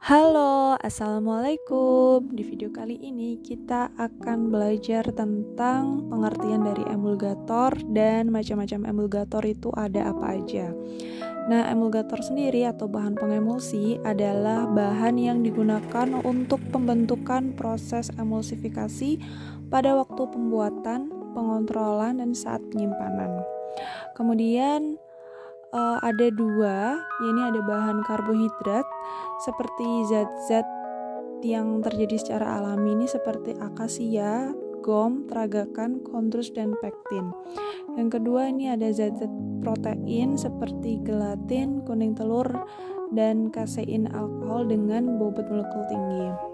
Halo, assalamualaikum. Di video kali ini kita akan belajar tentang pengertian dari emulgator dan macam-macam emulgator itu ada apa aja. Nah, emulgator sendiri atau bahan pengemulsi adalah bahan yang digunakan untuk pembentukan proses emulsifikasi pada waktu pembuatan, pengontrolan, dan saat penyimpanan. Kemudian ada dua, yaitu ada bahan karbohidrat seperti zat-zat yang terjadi secara alami ini seperti akasia, gom, tragakan, kondrus, dan pektin. Yang kedua ini ada zat-zat protein seperti gelatin, kuning telur, dan kasein alkohol dengan bobot molekul tinggi.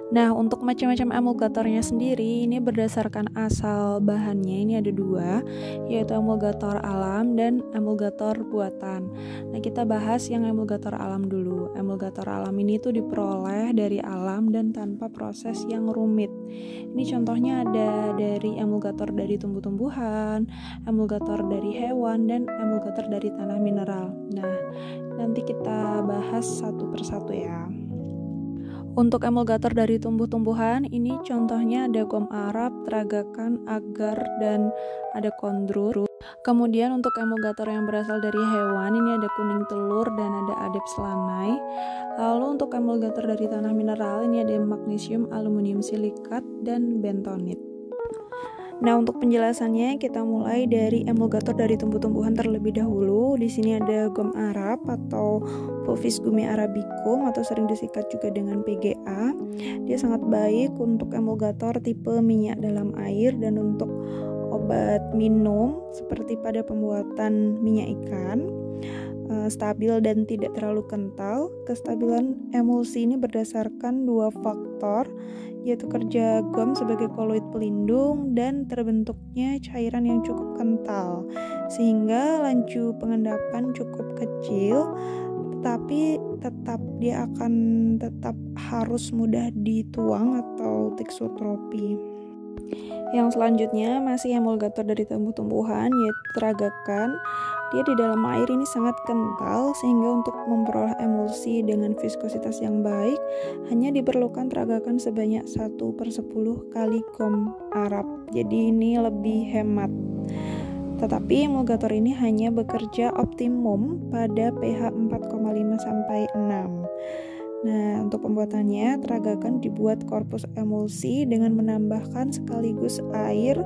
Nah, untuk macam-macam emulgatornya sendiri, ini berdasarkan asal bahannya, ini ada dua, yaitu emulgator alam dan emulgator buatan. Nah, kita bahas yang emulgator alam dulu. Emulgator alam ini tuh diperoleh dari alam dan tanpa proses yang rumit. Ini contohnya ada dari emulgator dari tumbuh-tumbuhan, emulgator dari hewan, dan emulgator dari tanah mineral. Nah, nanti kita bahas satu persatu ya. Untuk emulgator dari tumbuh-tumbuhan, ini contohnya ada gom Arab, tragakan, agar, dan ada kondrus. Kemudian untuk emulgator yang berasal dari hewan, ini ada kuning telur dan ada adepts lanai. Lalu untuk emulgator dari tanah mineral, ini ada magnesium, aluminium silikat, dan bentonit. Nah, untuk penjelasannya kita mulai dari emulgator dari tumbuh-tumbuhan terlebih dahulu. Di sini ada gom Arab atau Fulvis gummi arabicum atau sering disingkat juga dengan PGA. Dia sangat baik untuk emulgator tipe minyak dalam air dan untuk obat minum seperti pada pembuatan minyak ikan. Stabil dan tidak terlalu kental. Kestabilan emulsi ini berdasarkan dua faktor, yaitu kerja gom sebagai koloid pelindung dan terbentuknya cairan yang cukup kental, sehingga laju pengendapan cukup kecil, tetapi dia akan tetap harus mudah dituang atau tiksotropi. Yang selanjutnya masih emulgator dari tumbuh-tumbuhan, yaitu tragakan. Dia di dalam air ini sangat kental sehingga untuk memperoleh emulsi dengan viskositas yang baik hanya diperlukan tragakan sebanyak 1/10 kali gom Arab. Jadi ini lebih hemat. Tetapi emulgator ini hanya bekerja optimum pada pH 4,5 sampai 6. Nah, untuk pembuatannya, tragakan dibuat korpus emulsi dengan menambahkan sekaligus air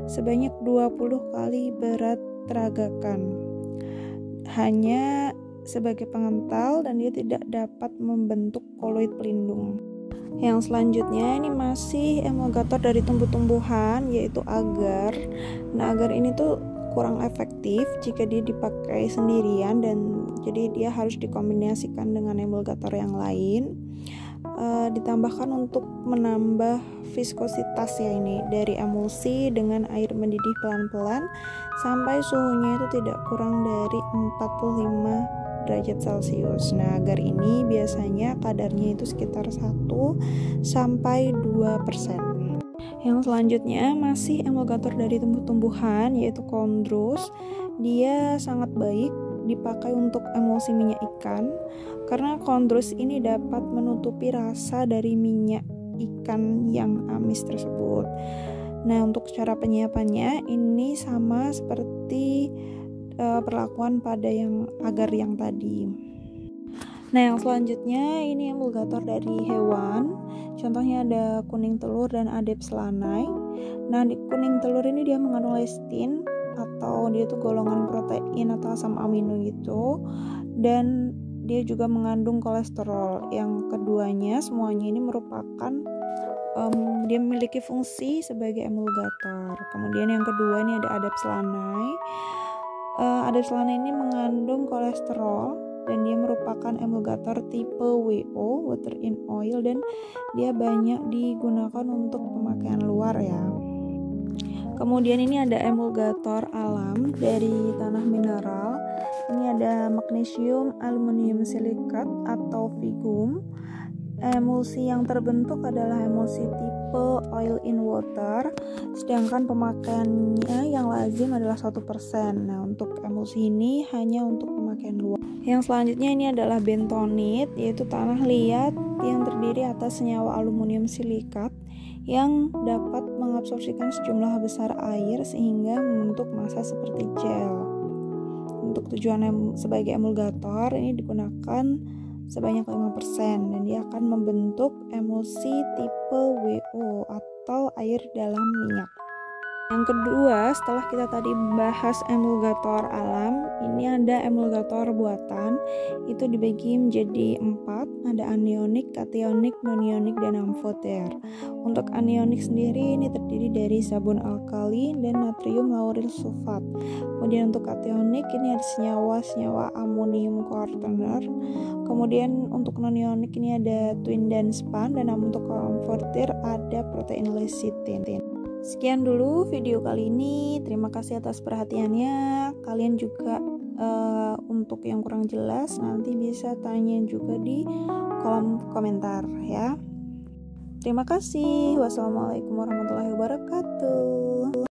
sebanyak 20 kali berat tragakan. Hanya sebagai pengental dan dia tidak dapat membentuk koloid pelindung. Yang selanjutnya ini masih emulgator dari tumbuh-tumbuhan, yaitu agar. Nah, agar ini tuh kurang efektif jika dia dipakai sendirian dan jadi dia harus dikombinasikan dengan emulgator yang lain. Ditambahkan untuk menambah viskositas ya ini dari emulsi dengan air mendidih pelan-pelan sampai suhunya itu tidak kurang dari 45 derajat Celcius. Nah, agar ini biasanya kadarnya itu sekitar 1-2%. Yang selanjutnya masih emulgator dari tumbuh-tumbuhan, yaitu kondrus. Dia sangat baik dipakai untuk emulsi minyak ikan karena kondrus ini dapat menutupi rasa dari minyak ikan yang amis tersebut. Nah, untuk cara penyiapannya ini sama seperti perlakuan pada yang agar yang tadi. Nah, yang selanjutnya ini emulgator dari hewan. Contohnya ada kuning telur dan adepts lanai. Nah, di kuning telur ini dia mengandung lecithin atau dia itu golongan protein atau asam amino gitu. Dan dia juga mengandung kolesterol. Yang keduanya semuanya ini merupakan dia memiliki fungsi sebagai emulgator. Kemudian yang kedua ini ada adepts lanai. Adepts lanai ini mengandung kolesterol dan dia merupakan emulgator tipe WO, water in oil, dan dia banyak digunakan untuk pemakaian luar ya. Kemudian ini ada emulgator alam dari tanah mineral. Ini ada magnesium, aluminium silikat atau VGUM. Emulsi yang terbentuk adalah emulsi tipe oil in water, sedangkan pemakaiannya yang lazim adalah 1%. Nah, untuk emulsi ini hanya untuk pemakaian luar. Yang selanjutnya ini adalah bentonit, yaitu tanah liat yang terdiri atas senyawa aluminium silikat yang dapat mengabsorpsikan sejumlah besar air sehingga membentuk massa seperti gel. Untuk tujuan sebagai emulgator ini digunakan sebanyak 5% dan dia akan membentuk emulsi tipe WO atau air dalam minyak. Yang kedua, setelah kita tadi bahas emulgator alam, ini ada emulgator buatan. Itu dibagi menjadi 4, ada anionik, kationik, nonionik, dan amfoter. Untuk anionik sendiri ini terdiri dari sabun alkali dan natrium lauril sulfat. Kemudian untuk kationik ini ada senyawa amonium kuartener. Kemudian untuk nonionik ini ada twin dan span, dan untuk amfoter ada protein lecitin. Sekian dulu video kali ini. Terima kasih atas perhatiannya. Kalian juga untuk yang kurang jelas nanti bisa tanya juga di kolom komentar ya. Terima kasih. Wassalamualaikum warahmatullahi wabarakatuh.